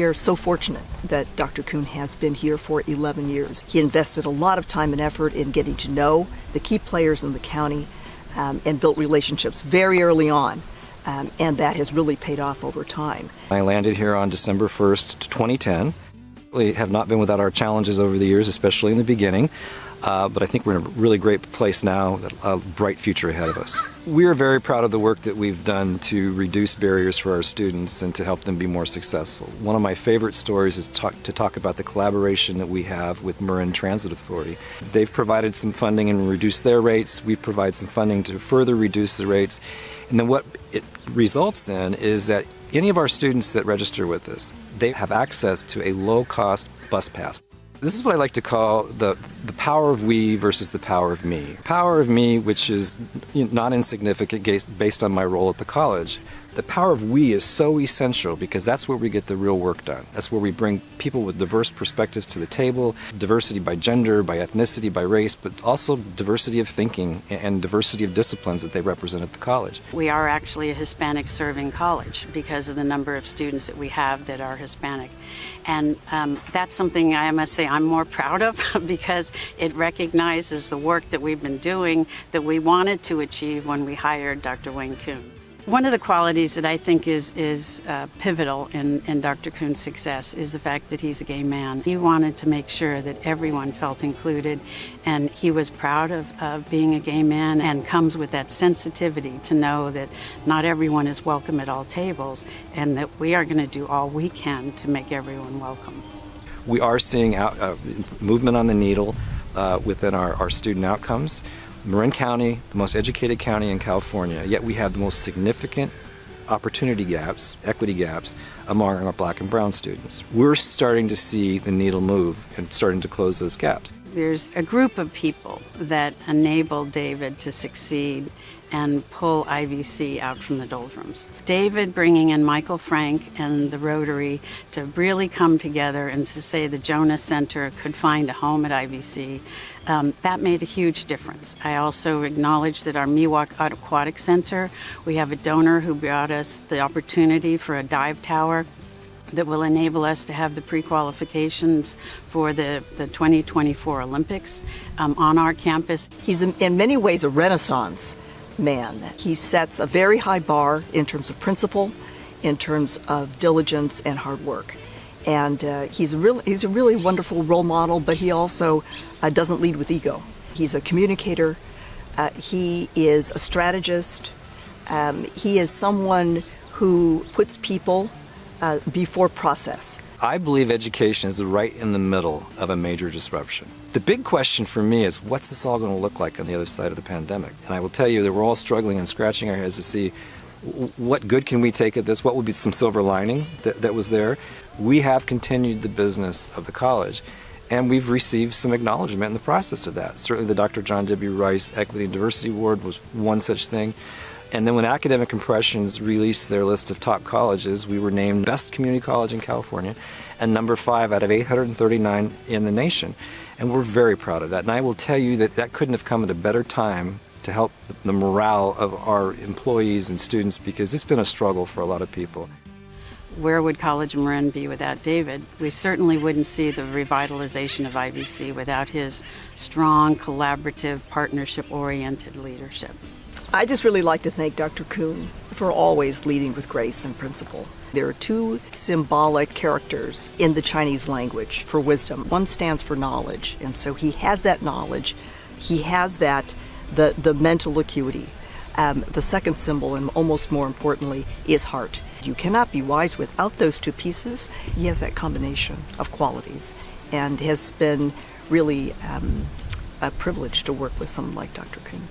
We are so fortunate that Dr. Coon has been here for 11 years. He invested a lot of time and effort in getting to know the key players in the county and built relationships very early on, and that has really paid off over time. I landed here on December 1st, 2010. We have not been without our challenges over the years, especially in the beginning. But I think we're in a really great place now, a bright future ahead of us. We are very proud of the work that we've done to reduce barriers for our students and to help them be more successful. One of my favorite stories is to talk about the collaboration that we have with Marin Transit Authority. They've provided some funding and reduced their rates. We provide some funding to further reduce the rates. And then what it results in is that any of our students that register with us, they have access to a low-cost bus pass. This is what I like to call the power of we versus the power of me. Power of me, which is not insignificant based on my role at the college. The power of we is so essential because that's where we get the real work done. That's where we bring people with diverse perspectives to the table, diversity by gender, by ethnicity, by race, but also diversity of thinking and diversity of disciplines that they represent at the college. We are actually a Hispanic serving college because of the number of students that we have that are Hispanic. And that's something I must say I'm more proud of because it recognizes the work that we've been doing that we wanted to achieve when we hired Dr. Wain Coon. One of the qualities that I think is pivotal in Dr. Coon's success is the fact that he's a gay man. He wanted to make sure that everyone felt included, and he was proud of being a gay man and comes with that sensitivity to know that not everyone is welcome at all tables and that we are going to do all we can to make everyone welcome. We are seeing movement on the needle within our student outcomes. Marin County, the most educated county in California, yet we have the most significant opportunity gaps, equity gaps, among our black and brown students. We're starting to see the needle move and starting to close those gaps. There's a group of people that enabled David to succeed and pull IVC out from the doldrums. David bringing in Michael Frank and the Rotary to really come together and to say the Jonas Center could find a home at IVC, that made a huge difference. I also acknowledge that our Miwok Aquatic Center, we have a donor who brought us the opportunity for a dive tower that will enable us to have the pre-qualifications for the 2024 Olympics on our campus. He's in many ways a renaissance man. He sets a very high bar in terms of principle, in terms of diligence and hard work. And he's a really wonderful role model, but he also doesn't lead with ego. He's a communicator. He is a strategist. He is someone who puts people before process. I believe education is right in the middle of a major disruption. The big question for me is, what's this all going to look like on the other side of the pandemic? And I will tell you that we're all struggling and scratching our heads to see what good can we take at this, what would be some silver lining that was there. We have continued the business of the college, and we've received some acknowledgement in the process of that. Certainly the Dr. John W. Rice Equity and Diversity Award was one such thing. And then when Academic Impressions released their list of top colleges, we were named Best Community College in California and number 5 out of 839 in the nation. And we're very proud of that. And I will tell you that couldn't have come at a better time to help the morale of our employees and students, because it's been a struggle for a lot of people. Where would College of Marin be without David? We certainly wouldn't see the revitalization of IVC without his strong, collaborative, partnership-oriented leadership. I just really like to thank Dr. Coon for always leading with grace and principle. There are two symbolic characters in the Chinese language for wisdom. One stands for knowledge, and so he has that knowledge. He has that, the mental acuity. The second symbol, and almost more importantly, is heart. You cannot be wise without those two pieces. He has that combination of qualities, and has been really a privilege to work with someone like Dr. Coon.